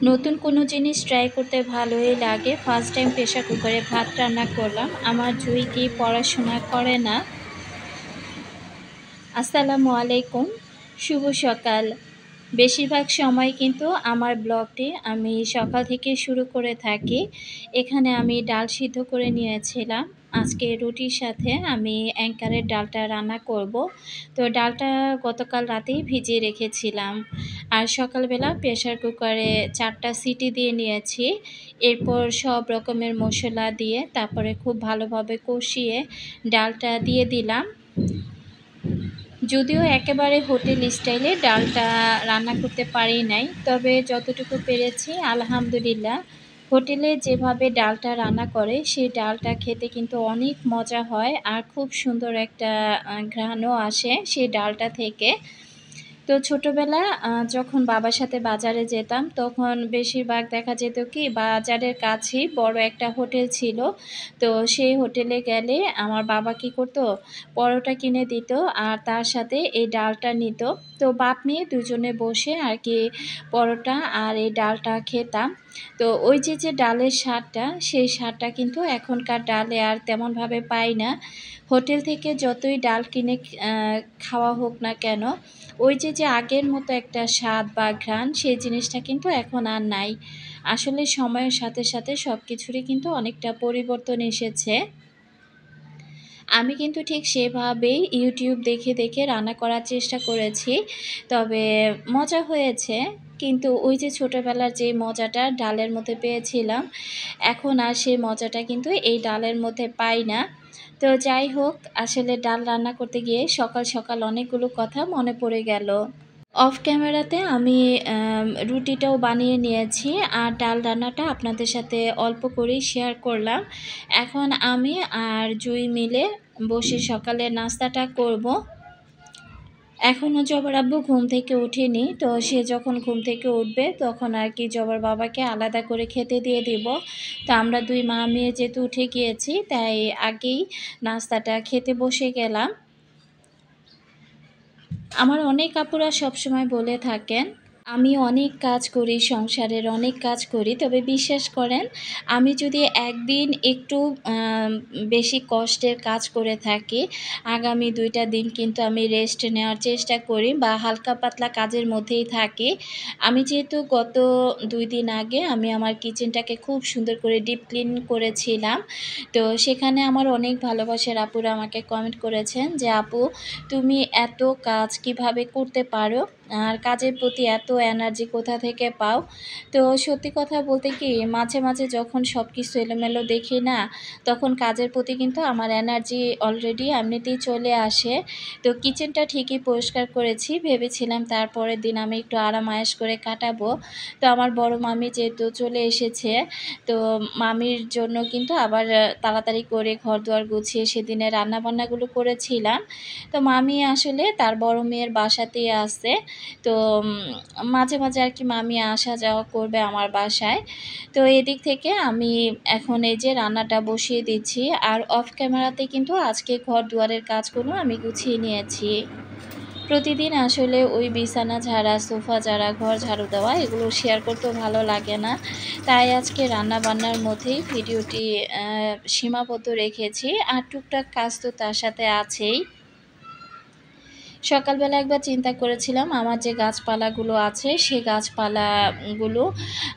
নতুন কোনো জিনিস ট্রাই করতে ভালোই লাগে। ফার্স্ট টাইম প্রেশার কুকারে ভাত রান্না করলাম। আমার জুই কি পড়াশোনা করে না। আসসালামু আলাইকুম, শুভ সকাল। বেশিরভাগ সময় কিন্তু আমার ব্লগটি আমি সকাল থেকে শুরু করে থাকি। এখানে আমি ডাল সিদ্ধ করে নিয়েছিলাম। আজকে রুটির সাথে আমি অ্যাঙ্কারের ডালটা রান্না করব। তো ডালটা গতকাল রাতেই ভিজিয়ে রেখেছিলাম। আর সকালবেলা প্রেশার কুকারে ৪টা সিটি দিয়ে নিয়েছি। এরপর সব রকমের মশলা দিয়ে তারপরে খুব ভালোভাবে কষিয়ে ডালটা দিয়ে দিলাম। যদিও একেবারে হোটেল স্টাইলে ডালটা রান্না করতে পারি নাই, তবে যতটুকু পেরেছি আলহামদুলিল্লাহ। হোটেলে যেভাবে ডালটা রান্না করে সেই ডালটা খেতে কিন্তু অনেক মজা হয় আর খুব সুন্দর একটা ঘ্রাণও আসে সেই ডালটা থেকে। তো ছোটোবেলা যখন বাবার সাথে বাজারে যেতাম তখন বেশিরভাগ দেখা যেত কি বাজারের কাছেই বড় একটা হোটেল ছিল। তো সেই হোটেলে গেলে আমার বাবা কী করতো, পরোটা কিনে দিত আর তার সাথে এই ডালটা নিত। তো বাপ মেয়ে দুজনে বসে আর কি পরোটা আর এই ডালটা খেতাম। তো ওই যে ডালের স্বাদটা, সেই স্বাদটা কিন্তু এখনকার ডালে আর তেমনভাবে পাই না। হোটেল থেকে যতই ডাল কিনে খাওয়া হোক না কেন, ওই যে আগের মতো একটা স্বাদ বা ঘ্রাণ সেই জিনিসটা কিন্তু এখন আর নাই। আসলে সময়ের সাথে সাথে সব কিছুরই কিন্তু অনেকটা পরিবর্তন এসেছে। আমি কিন্তু ঠিক সেভাবেই ইউটিউব দেখে দেখে রান্না করার চেষ্টা করেছি, তবে মজা হয়েছে। কিন্তু ওই যে ছোটোবেলার যে মজাটা ডালের মধ্যে পেয়েছিলাম, এখন আর সেই মজাটা কিন্তু এই ডালের মধ্যে পাই না। তো যাই হোক, আসলে ডাল রান্না করতে গিয়ে সকাল সকাল অনেকগুলো কথা মনে পড়ে গেল। অফ ক্যামেরাতে আমি রুটিটাও বানিয়ে নিয়েছি আর ডাল রান্নাটা আপনাদের সাথে অল্প করেই শেয়ার করলাম। এখন আমি আর জুই মিলে বসে সকালের নাস্তাটা করব। এখনও জবার আব্বু ঘুম থেকে ওঠেনি, তো সে যখন ঘুম থেকে উঠবে তখন আর কি জবার বাবাকে আলাদা করে খেতে দিয়ে দিব। তো আমরা দুই মা মেয়ে যেহেতু উঠে গিয়েছি তাই আগেই নাস্তাটা খেতে বসে গেলাম। আমার অনেক আপুরা সবসময় বলে থাকেন আমি অনেক কাজ করি, সংসারের অনেক কাজ করি, তবে বিশ্বাস করেন আমি যদি একদিন একটু বেশি কষ্টের কাজ করে থাকি, আগামী ২টা দিন কিন্তু আমি রেস্ট নেওয়ার চেষ্টা করি বা হালকা পাতলা কাজের মধ্যেই থাকি। আমি যেহেতু গত ২ দিন আগে আমি আমার কিচেনটাকে খুব সুন্দর করে ডিপ ক্লিন করেছিলাম। তো সেখানে আমার অনেক ভালোবাসার আপুরা আমাকে কমেন্ট করেছেন যে আপু তুমি এত কাজ কিভাবে করতে পারো, আর কাজের প্রতি এত এনার্জি কোথা থেকে পাও। তো সত্যি কথা বলতে কি, মাঝে মাঝে যখন সব কিছু এলোমেলো দেখি না, তখন কাজের প্রতি কিন্তু আমার এনার্জি অলরেডি এমনিতেই চলে আসে। তো কিচেনটা ঠিকই পরিষ্কার করেছি, ভেবেছিলাম তারপরের দিন আমি একটু আরাম আয়েশ করে কাটাবো। তো আমার বড় মামি যেহেতু চলে এসেছে, তো মামির জন্য কিন্তু আবার তাড়াতাড়ি করে ঘর দুয়ার গুছিয়ে সেদিনে রান্নাবান্নাগুলো করেছিলাম। তো মামি আসলে তার বড় মেয়ের বাসাতেই আছে। তো মাঝে মাঝে আর কি মামি আসা যাওয়া করবে আমার বাসায়। তো এদিক থেকে আমি এখন এই যে রান্নাটা বসিয়ে দিচ্ছি আর অফ ক্যামেরাতে কিন্তু আজকে ঘর দুয়ারের কাজগুলো আমি গুছিয়ে নিয়েছি। প্রতিদিন আসলে ওই বিছানা ঝাড়া, সোফা ঝাড়া, ঘর ঝাড়ু দেওয়া এগুলো শেয়ার করতেও ভালো লাগে না। তাই আজকে রান্নাবান্নার মধ্যেই ভিডিওটি সীমাবদ্ধ রেখেছি। আর টুকটাক কাজ তো তার সাথে আছেই। সকালবেলা একবার চিন্তা করেছিলাম আমার যে গাছপালাগুলো আছে সেই গাছপালাগুলো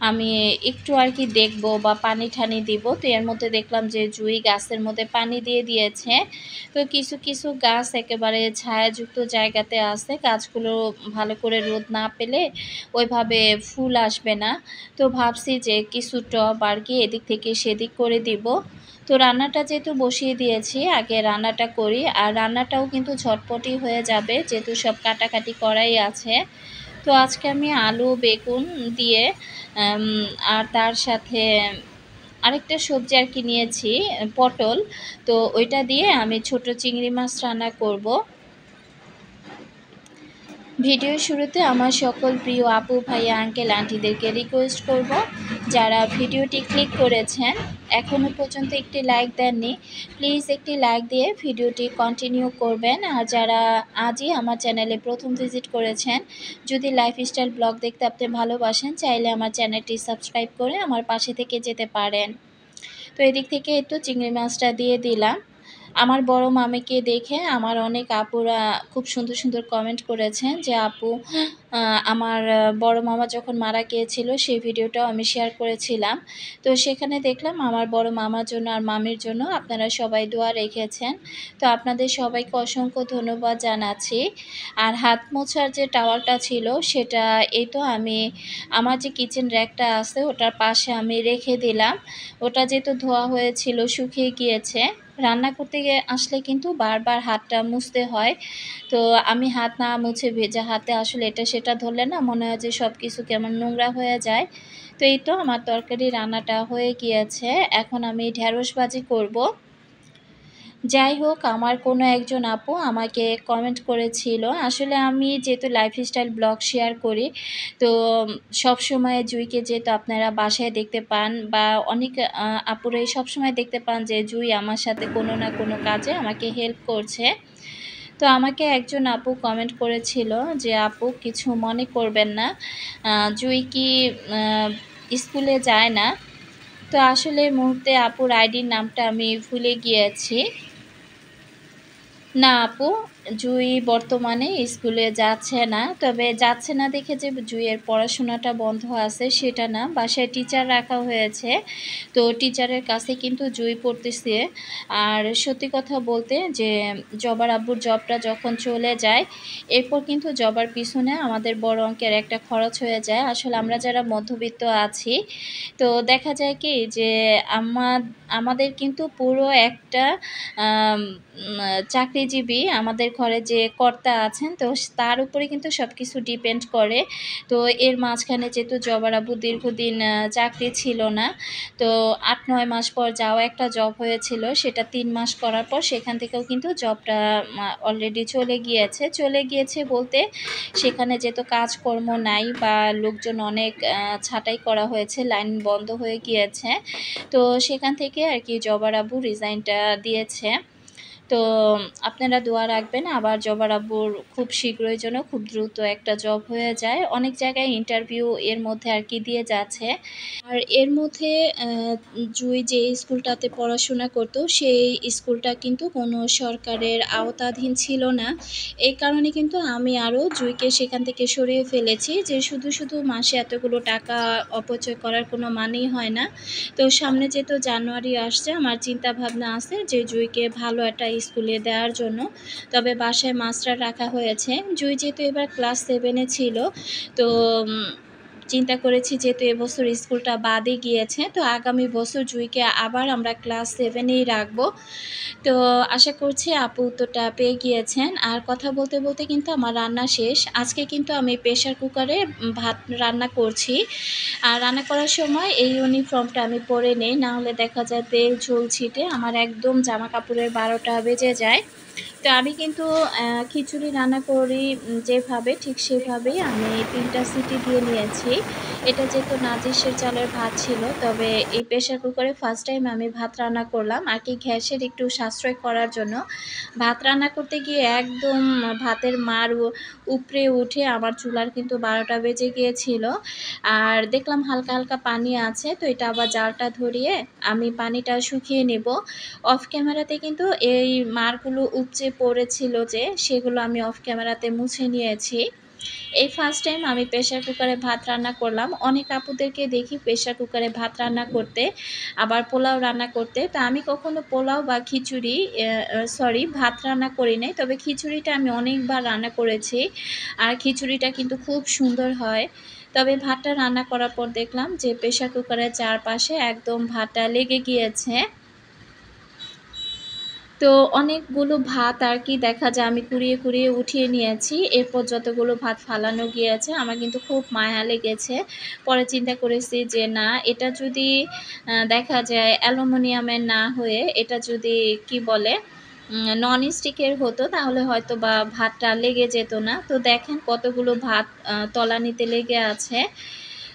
আমি একটু আর কি দেখবো বা পানি ঠানি দিব। তো এর মধ্যে দেখলাম যে জুঁই গাছের মধ্যে পানি দিয়ে দিয়েছে। তো কিছু কিছু গাছ একেবারে ছায়াযুক্ত জায়গাতে আছে, গাছগুলো ভালো করে রোদ না পেলে ওইভাবে ফুল আসবে না। তো ভাবছি যে কিছু টব আর কি এদিক থেকে সেদিক করে দিব। তো রান্নাটা যেহেতু বসিয়ে দিয়েছি, আগে রান্নাটা করি। আর রান্নাটাও কিন্তু ঝটপটই হয়ে যাবে যেহেতু সব কাটাকাটি করাই আছে। তো আজকে আমি আলু বেগুন দিয়ে আর তার সাথে আরেকটা সবজি আর কি নিয়েছি, পটল। তো ওইটা দিয়ে আমি ছোট চিংড়ি মাছ রান্না করব। ভিডিওর শুরুতে আমার সকল প্রিয় আপু ভাইয়া আঙ্কেল আন্টিদেরকে রিকোয়েস্ট করব যারা ভিডিওটি ক্লিক করেছেন এখনও পর্যন্ত একটি লাইক দেননি, প্লিজ একটি লাইক দিয়ে ভিডিওটি কন্টিনিউ করবেন। আর যারা আজই আমার চ্যানেলে প্রথম ভিজিট করেছেন, যদি লাইফস্টাইল ব্লগ দেখতে আপনি ভালোবাসেন, চাইলে আমার চ্যানেলটি সাবস্ক্রাইব করে আমার পাশে থেকে যেতে পারেন। তো এদিক থেকে একটু চিংড়ি মাছটা দিয়ে দিলাম। আমার বড় মামিকে দেখে আমার অনেক আপুরা খুব সুন্দর সুন্দর কমেন্ট করেছেন যে আপু আমার বড় মামা যখন মারা গিয়েছিল সেই ভিডিওটাও আমি শেয়ার করেছিলাম। তো সেখানে দেখলাম আমার বড় মামার জন্য আর মামির জন্য আপনারা সবাই দোয়া রেখেছেন। তো আপনাদের সবাইকে অসংখ্য ধন্যবাদ জানাচ্ছি। আর হাত মোছার যে টাওয়ালটা ছিল সেটা এই তো আমি আমার যে কিচেন র্যাকটা আছে ওটার পাশে আমি রেখে দিলাম। ওটা যেহেতু ধোয়া হয়েছিল শুকিয়ে গিয়েছে, রান্না করতে গিয়ে আসলে কিন্তু বারবার হাতটা মুছতে হয়। তো আমি হাত না মুছে ভেজা হাতে আসলে এটা সেটা ধরলে না মনে হয় যে সব কিছু কেমন নোংরা হয়ে যায়। তো এই তো আমার তরকারি রান্নাটা হয়ে গিয়েছে। এখন আমি ঢেঁড়স ভাজি করব। যাই হোক, আমার কোনো একজন আপু আমাকে কমেন্ট করেছিল, আসলে আমি যেহেতু লাইফস্টাইল ব্লগ শেয়ার করি, তো সবসময় জুঁইকে যেহেতু আপনারা বাসায় দেখতে পান বা অনেক আপুরাই সবসময় দেখতে পান যে জুঁই আমার সাথে কোনো না কোনো কাজে আমাকে হেল্প করছে। তো আমাকে একজন আপু কমেন্ট করেছিল যে আপু কিছু মনে করবেন না, জুঁই কি স্কুলে যায় না? তো আসলে এই মুহূর্তে আপুর আইডির নামটা আমি ভুলে গিয়েছি। না আপু, জুঁই বর্তমানে স্কুলে যাচ্ছে না। তবে যাচ্ছে না দেখে যে জুঁইয়ের পড়াশোনাটা বন্ধ আছে সেটা না, বাসায় টিচার রাখা হয়েছে। তো টিচারের কাছে কিন্তু জুঁই পড়তেছে। আর সত্যি কথা বলতে যে জবার আব্বুর জবটা যখন চলে যায়, এরপর কিন্তু জবার পিছনে আমাদের বড় অঙ্কের একটা খরচ হয়ে যায়। আসলে আমরা যারা মধ্যবিত্ত আছি, তো দেখা যায় কি যে আমাদের কিন্তু পুরো একটা আম চাকরিজীবী আমাদের ঘরে যে কর্তা আছেন, তো তার উপরে কিন্তু সবকিছু ডিপেন্ড করে। তো এর মাঝখানে যেহেতু জবার আব্বু দীর্ঘদিন চাকরি ছিল না, তো ৮-৯ মাস পর যাও একটা জব হয়েছিল, সেটা ৩ মাস করার পর সেখান থেকেও কিন্তু জবটা অলরেডি চলে গিয়েছে বলতে সেখানে যেহেতু কাজকর্ম নাই বা লোকজন অনেক ছাঁটাই করা হয়েছে, লাইন বন্ধ হয়ে গিয়েছে। তো সেখান থেকে আর কি জবার আব্বু রিজাইনটা দিয়েছে। তো আপনারা দোয়া রাখবেন আবার জবার আব্বুর খুব শীঘ্রই যেন খুব দ্রুত একটা জব হয়ে যায়। অনেক জায়গায় ইন্টারভিউ এর মধ্যে আর কি দিয়ে যাচ্ছে। আর এর মধ্যে জুঁই যে স্কুলটাতে পড়াশোনা করতো সেই স্কুলটা কিন্তু কোনো সরকারের আওতাধীন ছিল না। এই কারণে কিন্তু আমি আরও জুঁইকে সেখান থেকে সরিয়ে ফেলেছি যে শুধু শুধু মাসে এতগুলো টাকা অপচয় করার কোনো মানেই হয় না। তো সামনে যেহেতু জানুয়ারি আসছে, আমার চিন্তা ভাবনা আছে যে জুঁইকে ভালো একটা স্কুলে দেওয়ার জন্য। তবে বাসায় মাস্টার রাখা হয়েছে। জুঁই যেহেতু এবার ক্লাস 7-এ ছিল, তো চিন্তা করেছি যেহেতু এবছর স্কুলটা বাদই গিয়েছে, তো আগামী বছর জুঁইকে আবার আমরা ক্লাস 7-এই রাখবো। তো আশা করছি আপু উত্তরটা পেয়ে গিয়েছেন। আর কথা বলতে বলতে কিন্তু আমার রান্না শেষ। আজকে কিন্তু আমি প্রেশার কুকারে ভাত রান্না করছি। আর রান্না করার সময় এই ইউনিফর্মটা আমি পরে নেই, না হলে দেখা যায় তেল ঝোল ছিটে আমার একদম জামা কাপড়ের 12টা বেজে যায়। তো আমি কিন্তু খিচুড়ি রান্না করি যেভাবে, ঠিক সেভাবেই আমি 3টা সিটি দিয়ে নিয়েছি। এটা যেহেতু নাজিরশাহী চালের ভাত ছিল, তবে এই প্রেশার কুকারে ফার্স্ট টাইম আমি ভাত রান্না করলাম আর কি গ্যাসের একটু সাশ্রয় করার জন্য। ভাত রান্না করতে গিয়ে একদম ভাতের মার উপরে উঠে আমার চুলার কিন্তু 12টা বেজে গিয়েছিল। আর দেখলাম হালকা হালকা পানি আছে, তো এটা আবার জালটা ধরিয়ে আমি পানিটা শুকিয়ে নেব। অফ ক্যামেরাতে কিন্তু এই মারগুলো উপচে পড়েছিল যে, সেগুলো আমি অফ ক্যামেরাতে মুছে নিয়েছি। এই ফার্স্ট টাইম আমি প্রেশার কুকারে ভাত রান্না করলাম। অনেক আপুদেরকে দেখি প্রেশার কুকারে ভাত রান্না করতে, আবার পোলাও রান্না করতে। তো আমি কখনো পোলাও বা খিচুড়ি ভাত রান্না করি নাই। তবে খিচুড়িটা আমি অনেকবার রান্না করেছি। আর খিচুড়িটা কিন্তু খুব সুন্দর হয়। তবে ভাতটা রান্না করার পর দেখলাম যে প্রেশার কুকারের চারপাশে একদম ভাতটা লেগে গিয়েছে। তো অনেকগুলো ভাত আর কি দেখা যায় আমি কুড়িয়ে কুড়িয়ে উঠিয়ে নিয়েছি। এরপর যতগুলো ভাত ফালানো গিয়েছে আমার কিন্তু খুব মায়া লেগেছে। পরে চিন্তা করেছি যে না, এটা যদি দেখা যায় অ্যালুমিনিয়ামের না হয়ে এটা যদি কি বলে নন স্টিকের হতো, তাহলে হয়তো বা ভাতটা লেগে যেত না। তো দেখেন কতগুলো ভাত তলানিতে লেগে আছে।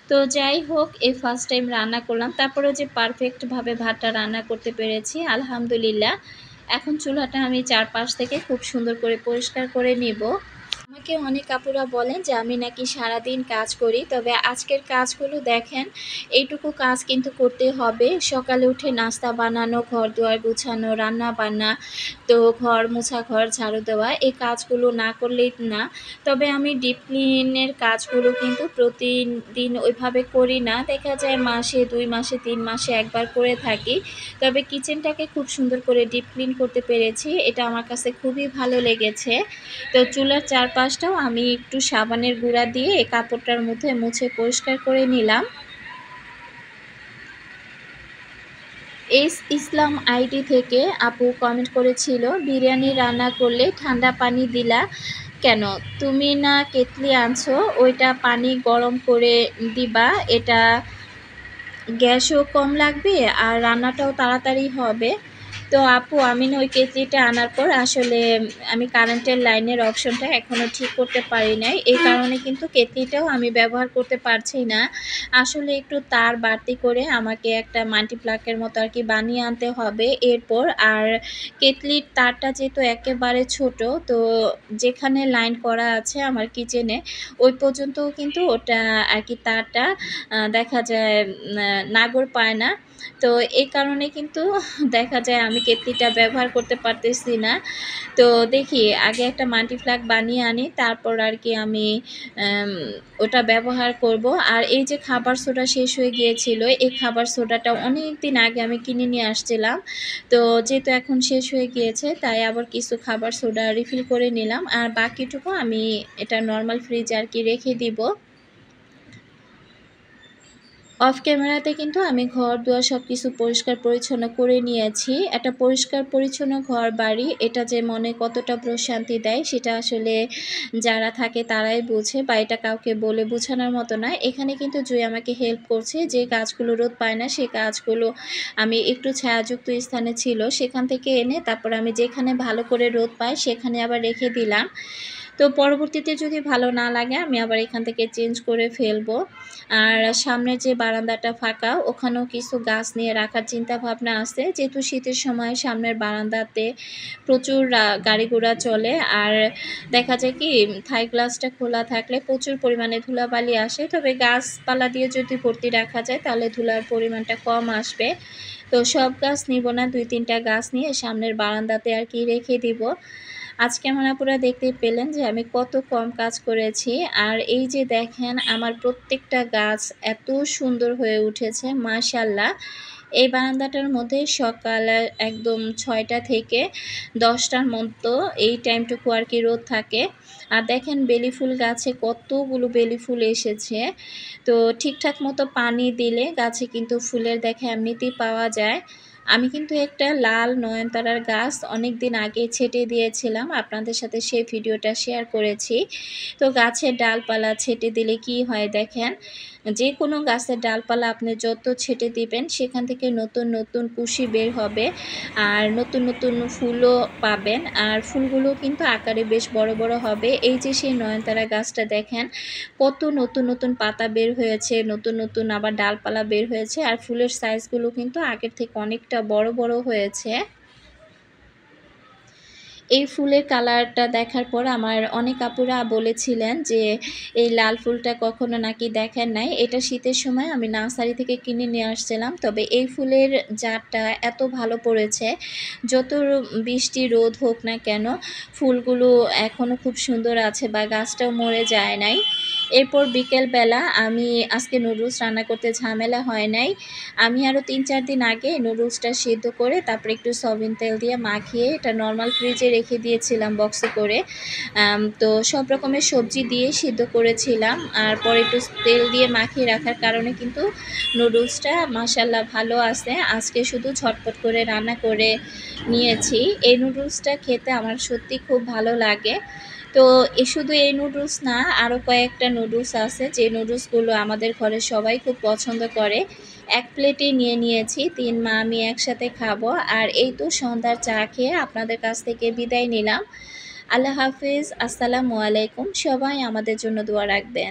তো যাই হোক, এই ফার্স্ট টাইম রান্না করলাম, তারপরেও যে পারফেক্টভাবে ভাতটা রান্না করতে পেরেছি আলহামদুলিল্লাহ। এখন চুলাটা আমি চারপাশ থেকে খুব সুন্দর করে পরিষ্কার করে নিব। আমাকে অনেক আপুরা বলেন যে আমি নাকি সারাদিন কাজ করি, তবে আজকের কাজগুলো দেখেন, এইটুকু কাজ কিন্তু করতে হবে। সকালে উঠে নাস্তা বানানো, ঘর দুয়ার গুছানো, রান্না বান্না, তো ঘর মোছা, ঘর ঝাড়ু দেওয়া, এই কাজগুলো না করলেই না। তবে আমি ডিপ ক্লিনের কাজগুলো কিন্তু প্রতিদিন ওইভাবে করি না, দেখা যায় মাসে 2 মাসে 3 মাসে একবার করে থাকি। তবে কিচেনটাকে খুব সুন্দর করে ডিপ ক্লিন করতে পেরেছি, এটা আমার কাছে খুবই ভালো লেগেছে। তো চুলার চারপাশটাও আমি একটু সাবানের গুঁড়া দিয়ে কাপড়টার মধ্যে মুছে পরিষ্কার করে নিলাম। ইসলাম আইডি থেকে আপু কমেন্ট করেছিল, বিরিয়ানি রান্না করলে ঠান্ডা পানি দিলা কেন? তুমি না কেতলি আনছো, ওইটা পানি গরম করে দিবা, এটা গ্যাসও কম লাগবে আর রান্নাটাও তাড়াতাড়ি হবে। তো আপু, আমি না ওই কেতলিটা আনার পর আসলে আমি কারেন্টের লাইনের অপশনটা এখনও ঠিক করতে পারি নাই, এই কারণে কিন্তু কেতলিটাও আমি ব্যবহার করতে পারছি না। আসলে একটু তার বাড়তি করে আমাকে একটা মাল্টিপ্লাকের মতো আর কি বানিয়ে আনতে হবে এরপর। আর কেতলির তারটা যেহেতু একেবারে ছোট, তো যেখানে লাইন করা আছে আমার কিচেনে ওই পর্যন্তও কিন্তু ওটা আর কি তারটা দেখা যায় নাগর পায় না। তো এই কারণে কিন্তু দেখা যায় আমি কেতলিটা ব্যবহার করতে পারতেছি না। তো দেখি আগে একটা মাল্টিপ্লাক বানিয়ে আনি, তারপর আর কি আমি ওটা ব্যবহার করব। আর এই যে খাবার সোডা শেষ হয়ে গিয়েছিল, এই খাবার সোডাটা অনেক দিন আগে আমি কিনে নিয়ে আসছিলাম। তো যেহেতু এখন শেষ হয়ে গিয়েছে, তাই আবার কিছু খাবার সোডা রিফিল করে নিলাম, আর বাকিটুকু আমি এটা নর্মাল ফ্রিজে আর কি রেখে দিব। অফ ক্যামেরাতে কিন্তু আমি ঘর দুয়ার সব কিছু পরিষ্কার পরিচ্ছন্ন করে নিয়েছি। একটা পরিষ্কার পরিচ্ছন্ন ঘর বাড়ি, এটা যে মনে কতটা প্রশান্তি দেয় সেটা আসলে যারা থাকে তারাই বোঝে, বা এটা কাউকে বলে বোঝানোর মতো নয়। এখানে কিন্তু জুই আমাকে হেল্প করছে, যে গাছগুলো রোদ পায় না সেই গাছগুলো আমি একটু ছায়াযুক্ত স্থানে ছিল সেখান থেকে এনে তারপর আমি যেখানে ভালো করে রোদ পাই সেখানে আবার রেখে দিলাম। তো পরবর্তীতে যদি ভালো না লাগে আমি আবার এখান থেকে চেঞ্জ করে ফেলবো। আর সামনের যে বারান্দাটা ফাঁকা, ওখানেও কিছু গাছ নিয়ে রাখার চিন্তা ভাবনা আছে, যেহেতু শীতের সময় সামনের বারান্দাতে প্রচুর গাড়ি ঘোড়া চলে। আর দেখা যায় কি, থাই গ্লাসটা খোলা থাকলে প্রচুর পরিমাণে ধুলাবালি আসে, তবে গাছপালা দিয়ে যদি ভর্তি রাখা যায় তাহলে ধুলার পরিমাণটা কম আসবে। তো সব গাছ নিব না, 2-3টা গাছ নিয়ে সামনের বারান্দাতে আর কি রেখে দিব। আজকে আমার আপুরা দেখতে পেলেন যে আমি কত কম কাজ করেছি। আর এই যে দেখেন আমার প্রত্যেকটা গাছ এত সুন্দর হয়ে উঠেছে মাশাআল্লাহ। এই বারান্দাটার মধ্যে সকাল একদম 6টা থেকে 10টার মতো এই টাইমটুকু আর কি রোদ থাকে। আর দেখেন বেলি ফুল গাছে কতগুলো বেলি ফুল এসেছে। তো ঠিকঠাক মতো পানি দিলে গাছে কিন্তু ফুলের দেখা এমনিতেই পাওয়া যায়। আমি কিন্তু একটা লাল নয়নতারার গাছ অনেক দিন আগে ছেটে দিয়েছিলাম, আপনাদের সাথে সেই ভিডিওটা শেয়ার করেছি। তো গাছের ডালপালা ছেটে দিলে কি হয় দেখেন, যে কোনো গাছের ডালপালা আপনি যত ছেটে দিবেন সেখান থেকে নতুন নতুন কুশি বের হবে, আর নতুন নতুন ফুলও পাবেন। আর ফুলগুলো কিন্তু আকারে বেশ বড় বড় হবে। এই যে সেই নয়নতারা গাছটা দেখেন কত নতুন নতুন পাতা বের হয়েছে, নতুন নতুন আবার ডালপালা বের হয়েছে, আর ফুলের সাইজগুলো কিন্তু আগের থেকে অনেকটা বড় বড় হয়েছে। এই ফুলের কালারটা দেখার পর আমার অনেক আপুরা বলেছিলেন যে এই লাল ফুলটা কখনো নাকি দেখেন নাই। এটা শীতের সময় আমি নার্সারি থেকে কিনে নিয়ে আসছিলাম। তবে এই ফুলের জাতটা এত ভালো পড়েছে, যত বৃষ্টি রোদ হোক না কেন ফুলগুলো এখনও খুব সুন্দর আছে, বা গাছটাও মরে যায় নাই। এরপর বিকেলবেলা আমি আজকে নুডলস রান্না করতে ঝামেলা হয় নাই। আমি আরও 3-4 দিন আগে নুডলসটা সিদ্ধ করে তারপরে একটু সয়াবিন তেল দিয়ে মাখিয়ে এটা নর্মাল ফ্রিজে রেখে দিয়েছিলাম বক্সে করে। তো সব রকমের সবজি দিয়ে সিদ্ধ করেছিলাম, আর পরে একটু তেল দিয়ে মাখিয়ে রাখার কারণে কিন্তু নুডলসটা মাশাআল্লাহ ভালো আছে। আজকে শুধু ঝটপট করে রান্না করে নিয়েছি। এই নুডলসটা খেতে আমার সত্যি খুব ভালো লাগে। তো শুধু এই নুডলস না, আরও কয়েকটা নুডলস আছে যে নুডলসগুলো আমাদের ঘরে সবাই খুব পছন্দ করে। এক প্লেটে নিয়ে নিয়েছি, 3 মা আমি একসাথে খাবো। আর এই তো সন্ধ্যার চা খেয়ে আপনাদের কাছ থেকে বিদায় নিলাম। আল্লাহ হাফিজ, আসসালামু আলাইকুম। সবাই আমাদের জন্য দোয়া রাখবেন।